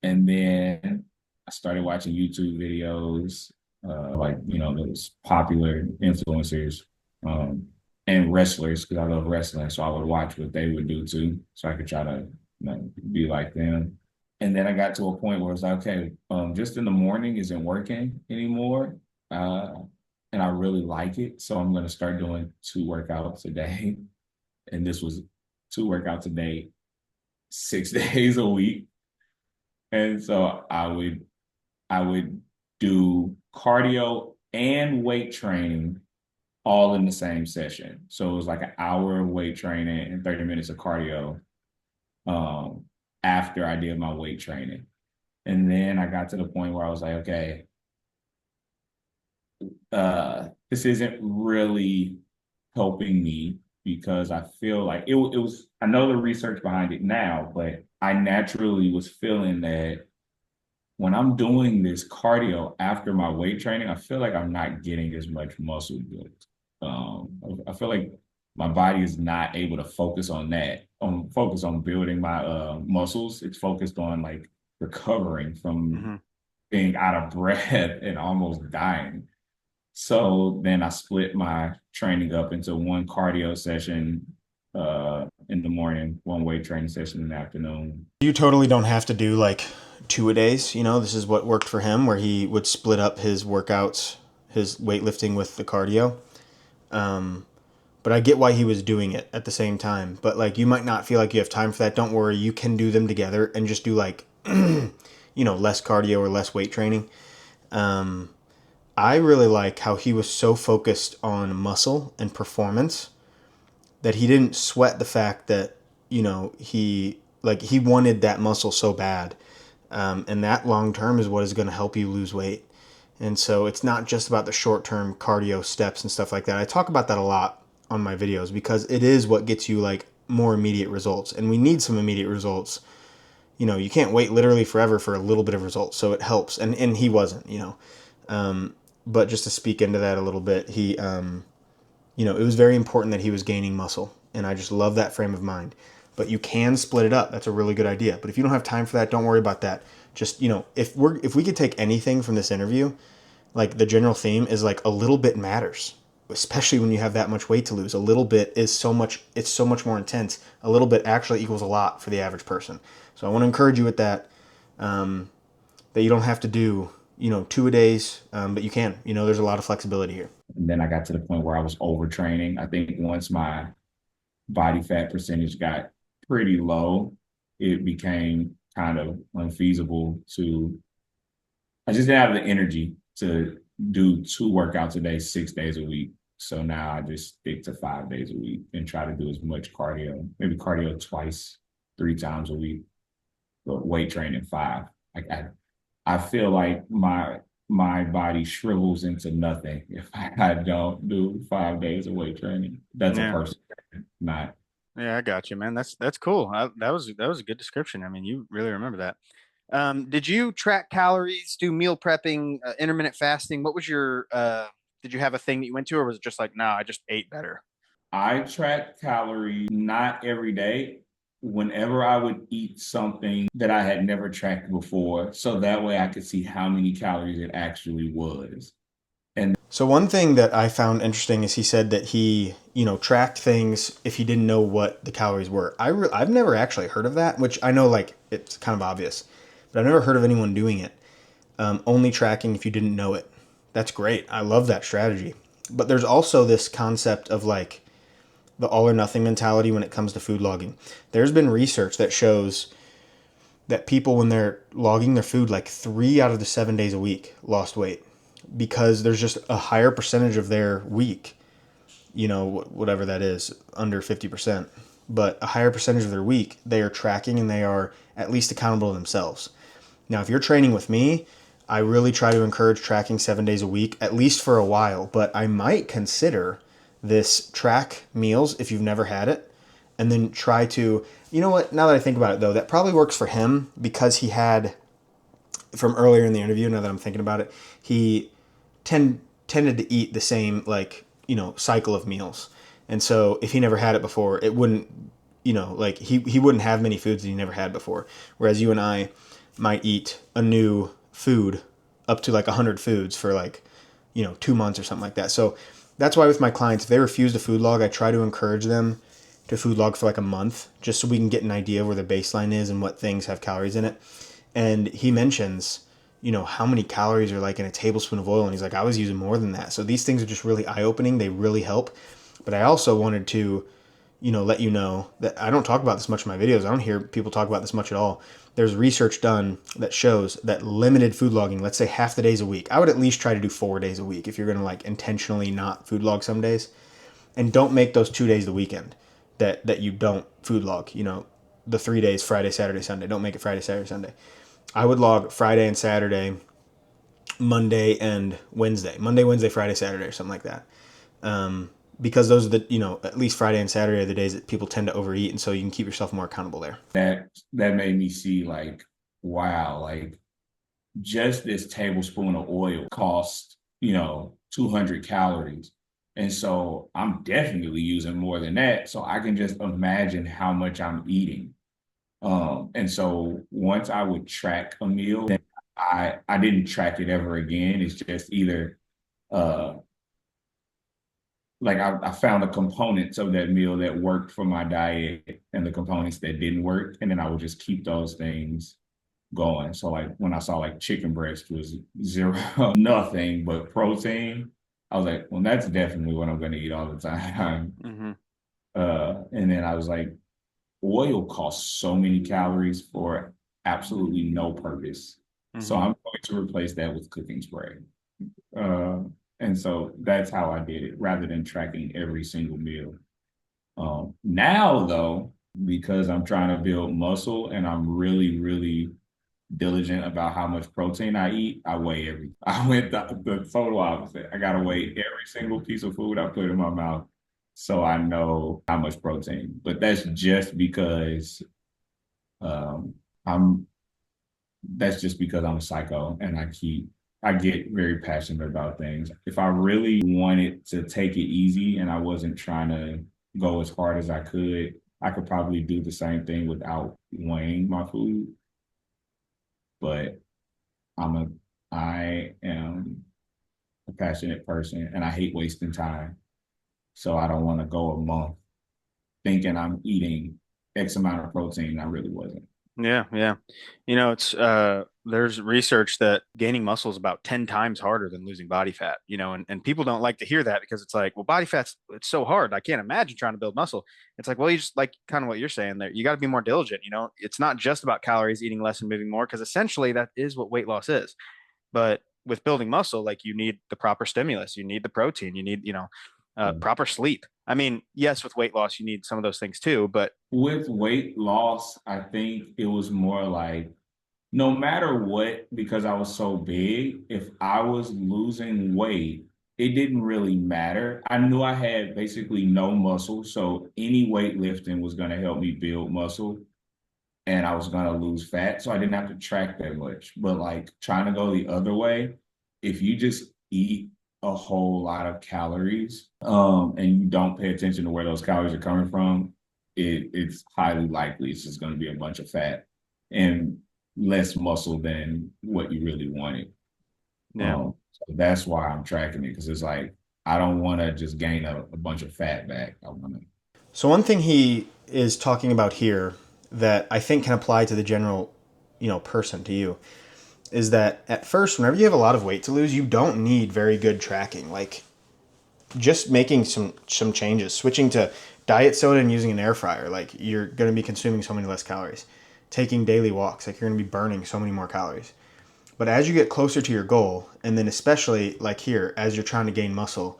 S3: and then I started watching YouTube videos, like, those popular influencers um, and wrestlers, because I love wrestling. So I would watch what they would do too. So I could try to like, be like them. And then I got to a point where it's like, okay, just in the morning isn't working anymore. Uh, and I really like it. So I'm going to start doing 2 workouts a day. And this was 2 workouts a day, 6 days a week. And so I would do cardio and weight training all in the same session. So it was like an hour of weight training and 30 minutes of cardio um, after I did my weight training. And then I got to the point where I was like, okay, this isn't really helping me because I feel like it was, I know the research behind it now, but I naturally was feeling that when I'm doing this cardio after my weight training, I feel like I'm not getting as much muscle build. I feel like my body is not able to focus on that, focus on building my muscles. It's focused on like recovering from
S2: Hmm.
S3: being out of breath and almost dying. So then I split my training up into one cardio session in the morning, one weight training session in the afternoon.
S1: You totally don't have to do like 2 a days. You know, this is what worked for him, where he would split up his workouts, his weightlifting with the cardio. Um, but I get why he was doing it at the same time. But like, you might not feel like you have time for that. Don't worry, you can do them together and just do like, less cardio or less weight training. Um, I really like how he was so focused on muscle and performance that he didn't sweat the fact that he wanted that muscle so bad, and that long term is what is going to help you lose weight. And so it's not just about the short term cardio steps and stuff like that. I talk about that a lot on my videos because it is what gets you like more immediate results, and we need some immediate results. You can't wait literally forever for a little bit of results, so it helps. And he wasn't, but just to speak into that a little bit, it was very important that he was gaining muscle, and I just love that frame of mind. But you can split it up. That's a really good idea. But if you don't have time for that, don't worry about that. Just, if we could take anything from this interview, like the general theme is like a little bit matters, especially when you have that much weight to lose. A little bit is so much, it's so much more intense. A little bit actually equals a lot for the average person. So I want to encourage you with that, that you don't have to do, 2 a days, but you can. There's a lot of flexibility here.
S3: And then I got to the point where I was overtraining. I think once my body fat percentage got pretty low, it became kind of unfeasible I just didn't have the energy to do 2 workouts a day, 6 days a week. So now I just stick to 5 days a week and try to do as much cardio, maybe cardio twice, 3 times a week, but weight training five. Like I feel like my body shrivels into nothing if I don't do 5 days of weight training. That's a
S2: Yeah.
S3: person, not.
S2: Yeah, I got you, man. That's cool. That was a good description. I mean, you really remember that. Did you track calories, do meal prepping, intermittent fasting? What was your did you have a thing that you went to, or was it just like, no, I just ate better?
S3: I track calories not every day. Whenever I would eat something that I had never tracked before, so that way I could see how many calories it actually was. And
S1: So one thing that I found interesting is he said that he, tracked things if he didn't know what the calories were. I've never actually heard of that, which I know like it's kind of obvious, but I've never heard of anyone doing it. Only tracking if you didn't know it. That's great. I love that strategy. But there's also this concept of like the all or nothing mentality when it comes to food logging. There's been research that shows that people, when they're logging their food, like 3 out of the 7 days a week lost weight because there's just a higher percentage of their week, whatever that is, under 50%, but a higher percentage of their week they are tracking and they are at least accountable to themselves. Now, if you're training with me, I really try to encourage tracking 7 days a week, at least for a while, but I might consider this track meals if you've never had it, and then try to, you know what, now that I think about it though, that probably works for him because he had, from earlier in the interview, now that I'm thinking about it, he tended to eat the same, like, cycle of meals. And so if he never had it before, it wouldn't, like he wouldn't have many foods that he never had before. Whereas you and I might eat a new food up to like 100 foods for like, 2 months or something like that. So that's why with my clients, if they refuse to food log, I try to encourage them to food log for like a month, just so we can get an idea of where the baseline is and what things have calories in it. And he mentions, how many calories are like in a tablespoon of oil. And he's like, I was using more than that. So these things are just really eye opening. They really help. But I also wanted to, let you know that I don't talk about this much in my videos. I don't hear people talk about this much at all. There's research done that shows that limited food logging, let's say half the days a week, I would at least try to do 4 days a week if you're going to like intentionally not food log some days, and don't make those 2 days the weekend that you don't food log, the 3 days, Friday, Saturday, Sunday. Don't make it Friday, Saturday, Sunday. I would log Friday and Saturday, Monday and Wednesday, Monday, Wednesday, Friday, Saturday, or something like that. Because those are the, at least Friday and Saturday are the days that people tend to overeat. And so you can keep yourself more accountable there.
S3: That made me see like, wow, like just this tablespoon of oil costs, 200 calories. And so I'm definitely using more than that. So I can just imagine how much I'm eating. And so once I would track a meal, then I didn't track it ever again. It's just either like I found the components of that meal that worked for my diet and the components that didn't work. And then I would just keep those things going. So like when I saw like chicken breast was zero, nothing but protein, I was like, well, that's definitely what I'm going to eat all the time.
S2: Mm-hmm.
S3: And then I was like, oil costs so many calories for absolutely no purpose.
S2: Mm-hmm.
S3: So I'm going to replace that with cooking spray. And so that's how I did it rather than tracking every single meal. Now, though, because I'm trying to build muscle and I'm really, really diligent about how much protein I eat, I weigh everything. I went the total opposite. I got to weigh every single piece of food I put in my mouth so I know how much protein. But that's just because I'm a psycho and I get very passionate about things. If I really wanted to take it easy and I wasn't trying to go as hard as I could probably do the same thing without weighing my food. But I am a passionate person and I hate wasting time. So I don't want to go a month thinking I'm eating X amount of protein. I really wasn't.
S2: Yeah, yeah. It's there's research that gaining muscle is about 10 times harder than losing body fat, and people don't like to hear that because it's like, well, it's so hard. I can't imagine trying to build muscle. It's like, well, you just like kind of what you're saying there. You got to be more diligent, It's not just about calories, eating less and moving more, because essentially that is what weight loss is. But with building muscle, like you need the proper stimulus, you need the protein, you need, proper sleep. I mean, yes, with weight loss, you need some of those things too, but
S3: with weight loss, I think it was more like no matter what, because I was so big, if I was losing weight, it didn't really matter. I knew I had basically no muscle, so any weightlifting was going to help me build muscle and I was going to lose fat. So I didn't have to track that much. But like trying to go the other way, if you just eat a whole lot of calories and you don't pay attention to where those calories are coming from, it's highly likely it's just going to be a bunch of fat and less muscle than what you really wanted.
S2: Yeah.
S3: So that's why I'm tracking it, because it's like I don't want to just gain a bunch of fat back. I want to.
S1: So one thing he is talking about here that I think can apply to the general, person, to you, is that at first, whenever you have a lot of weight to lose, you don't need very good tracking. Like just making some changes, switching to diet soda and using an air fryer, like you're going to be consuming so many less calories. Taking daily walks, like you're going to be burning so many more calories. But as you get closer to your goal, and then especially like here, as you're trying to gain muscle,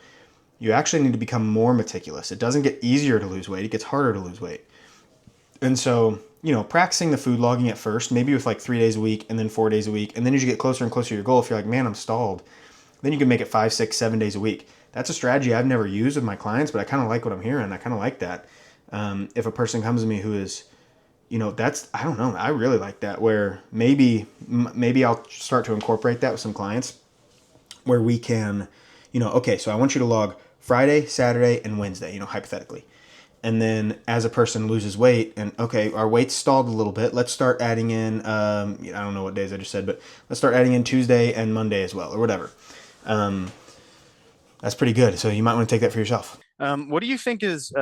S1: you actually need to become more meticulous. It doesn't get easier to lose weight, it gets harder to lose weight. And so, practicing the food logging at first, maybe with like 3 days a week and then 4 days a week. And then as you get closer and closer to your goal, if you're like, man, I'm stalled, then you can make it 5, 6, 7 days a week. That's a strategy I've never used with my clients, but I kind of like what I'm hearing. I kind of like that. If a person comes to me who is, I don't know, I really like that, where maybe I'll start to incorporate that with some clients where we can, okay, so I want you to log Friday, Saturday, and Wednesday, hypothetically. And then as a person loses weight and, okay, our weight's stalled a little bit, let's start adding in, I don't know what days I just said, but let's start adding in Tuesday and Monday as well, or whatever. That's pretty good. So you might want to take that for yourself.
S2: What do you think is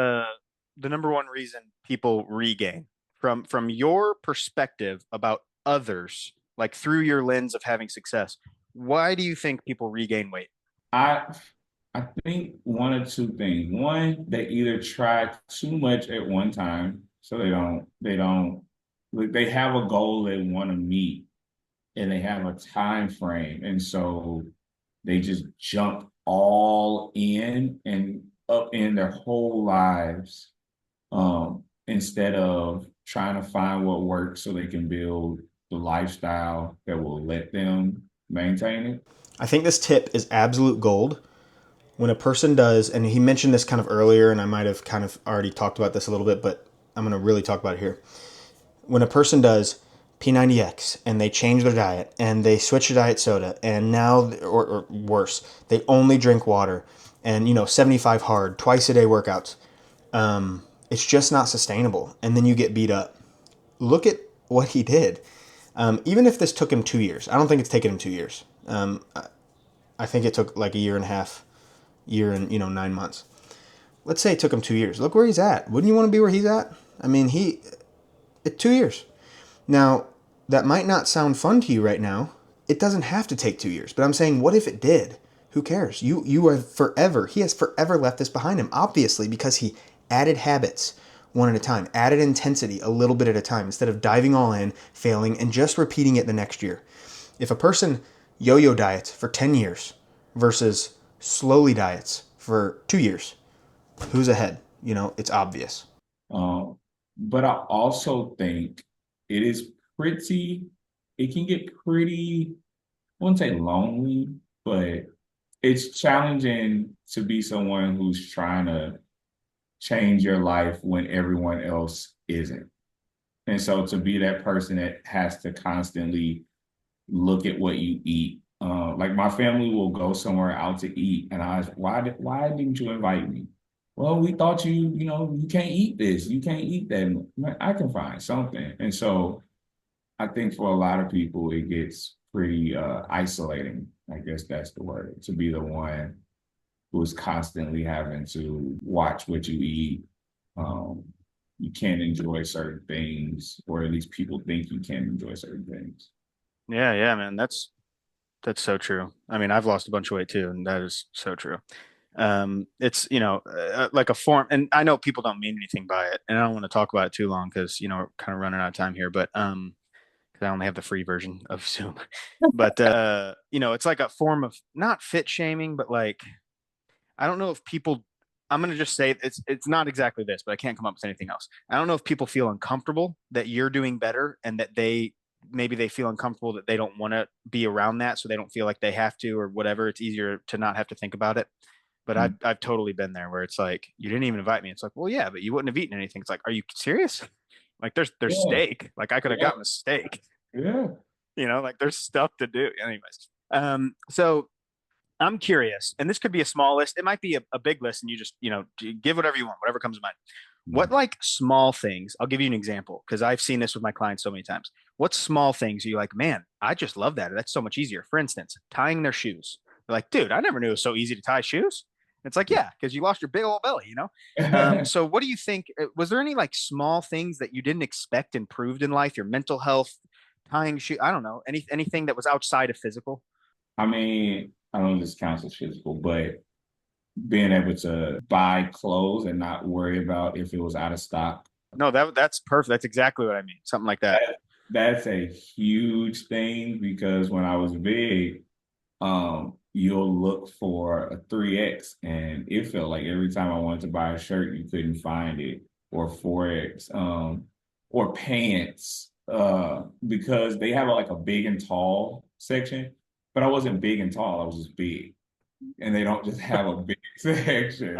S2: the number one reason people regain from your perspective about others, like through your lens of having success? Why do you think people regain weight?
S3: I I think one or two things. One, they either try too much at one time, so they don't like they have a goal they want to meet and they have a time frame, and so they just jump all in and up in their whole lives, instead of trying to find what works so they can build the lifestyle that will let them maintain it.
S1: I think this tip is absolute gold. When a person does, and he mentioned this kind of earlier, and I might have kind of already talked about this a little bit, but I'm going to really talk about it here. When a person does P90X and they change their diet and they switch to diet soda, and now, or worse, they only drink water and, 75 hard, twice a day workouts, it's just not sustainable. And then you get beat up. Look at what he did. Even if this took him 2 years, I don't think it's taken him 2 years. I think it took like a year and a half, year and 9 months. Let's say it took him 2 years. Look where he's at. Wouldn't you want to be where he's at? I mean, 2 years. Now, that might not sound fun to you right now. It doesn't have to take 2 years. But I'm saying, what if it did? Who cares? You are forever. He has forever left this behind him, obviously, because he added habits one at a time, added intensity a little bit at a time, instead of diving all in, failing, and just repeating it the next year. If a person yo-yo diets for 10 years versus slowly diets for 2 years, who's ahead? It's obvious.
S3: But I also think it is it can get pretty, I wouldn't say lonely, but it's challenging to be someone who's trying to change your life when everyone else isn't. And so to be that person that has to constantly look at what you eat. Like my family will go somewhere out to eat, and I ask, why didn't you invite me? Well, we thought you can't eat this, you can't eat that. I'm like, I can find something. And so I think for a lot of people, it gets pretty isolating. I guess that's the word, to be the one who's constantly having to watch what you eat. You can't enjoy certain things, or at least people think you can't enjoy certain things.
S2: Yeah, yeah, man. That's so true. I mean, I've lost a bunch of weight too, and that is so true. It's, like a form, and I know people don't mean anything by it, and I don't want to talk about it too long because, we're kind of running out of time here, but, 'cause I only have the free version of Zoom, but, it's like a form of not fit shaming, but like, I don't know if people, I'm going to just say it's not exactly this, but I can't come up with anything else. I don't know if people feel uncomfortable that you're doing better and that maybe they feel uncomfortable that they don't want to be around that, so they don't feel like they have to or whatever. It's easier to not have to think about it. But
S3: Mm.
S2: I've totally been there where it's like, you didn't even invite me. It's like, well, yeah, but you wouldn't have eaten anything. It's like, are you serious? Like there's
S3: Yeah,
S2: steak. Like I could have
S3: yeah,
S2: gotten a steak.
S3: yeah.
S2: Like there's stuff to do. Anyways. So I'm curious, and this could be a small list. It might be a big list, and you just, give whatever you want, whatever comes to mind. What
S3: Mm.
S2: like small things? I'll give you an example because I've seen this with my clients so many times. What small things are you like, man, I just love that. That's so much easier. For instance, tying their shoes. They're like, dude, I never knew it was so easy to tie shoes. It's like, yeah, because you lost your big old belly. So what do you think? Was there any like small things that you didn't expect improved in life? Your mental health, tying shoe. I don't know. Anything that was outside of physical?
S3: I mean, I don't know if this counts as physical, but being able to buy clothes and not worry about if it was out of stock.
S2: No, that's perfect. That's exactly what I mean. Something like that.
S3: That's a huge thing because when I was big, you'll look for a 3X, and it felt like every time I wanted to buy a shirt, you couldn't find it, or 4X, or pants, because they have like a big and tall section, but I wasn't big and tall, I was just big, and they don't just have a big section.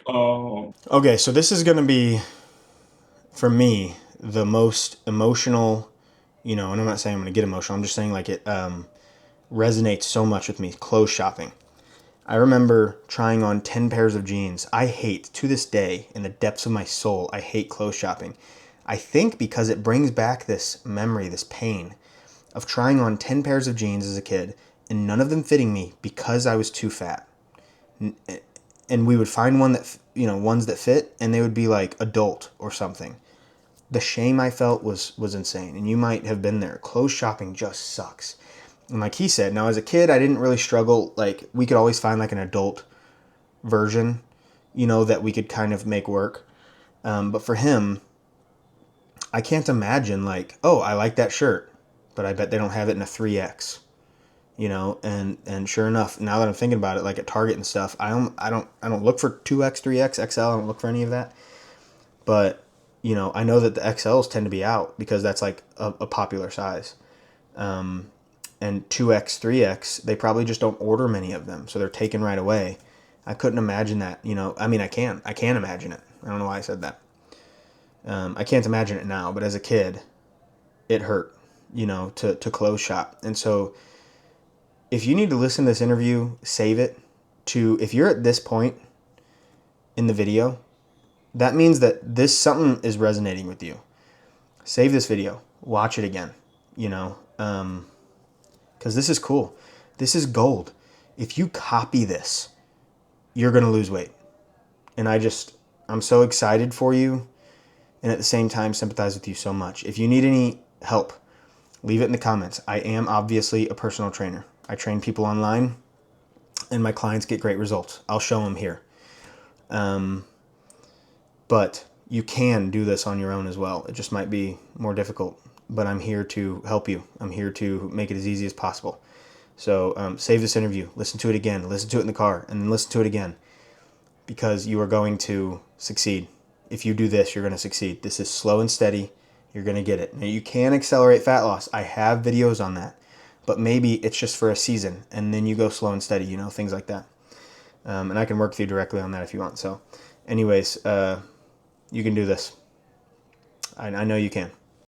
S3: Um,
S1: Okay, so this is going to be, for me, the most emotional, and I'm not saying I'm going to get emotional. I'm just saying like it resonates so much with me, clothes shopping. I remember trying on 10 pairs of jeans. I hate, to this day, in the depths of my soul, I hate clothes shopping. I think because it brings back this memory, this pain of trying on 10 pairs of jeans as a kid and none of them fitting me because I was too fat. and we would find one that, ones that fit, and they would be like adult or something. The shame I felt was insane. And you might have been there. Clothes shopping just sucks. And like he said, now as a kid, I didn't really struggle. Like, we could always find like an adult version, that we could kind of make work. But for him, I can't imagine like, oh, I like that shirt, but I bet they don't have it in a 3X, and sure enough, now that I'm thinking about it, like at Target and stuff, I don't look for 2X, 3X, XL. I don't look for any of that. But, I know that the XLs tend to be out because that's like a popular size. And 2X, 3X, they probably just don't order many of them. So they're taken right away. I couldn't imagine that, I mean, I can imagine it. I don't know why I said that. I can't imagine it now, but as a kid, it hurt, to close shop. And so if you need to listen to this interview, save it if you're at this point in the video, that means that something is resonating with you. Save this video, watch it again, because this is cool. This is gold. If you copy this, you're going to lose weight. And I'm so excited for you, and at the same time sympathize with you so much. If you need any help, leave it in the comments. I am obviously a personal trainer. I train people online, and my clients get great results. I'll show them here. But you can do this on your own as well. It just might be more difficult, but I'm here to help you. I'm here to make it as easy as possible. So save this interview, listen to it again, listen to it in the car, and then listen to it again, because you are going to succeed. If you do this, you're going to succeed. This is slow and steady. You're going to get it. Now, you can accelerate fat loss. I have videos on that, but maybe it's just for a season, and then you go slow and steady, things like that. And I can work with you directly on that if you want. So anyways, you can do this. I know you can.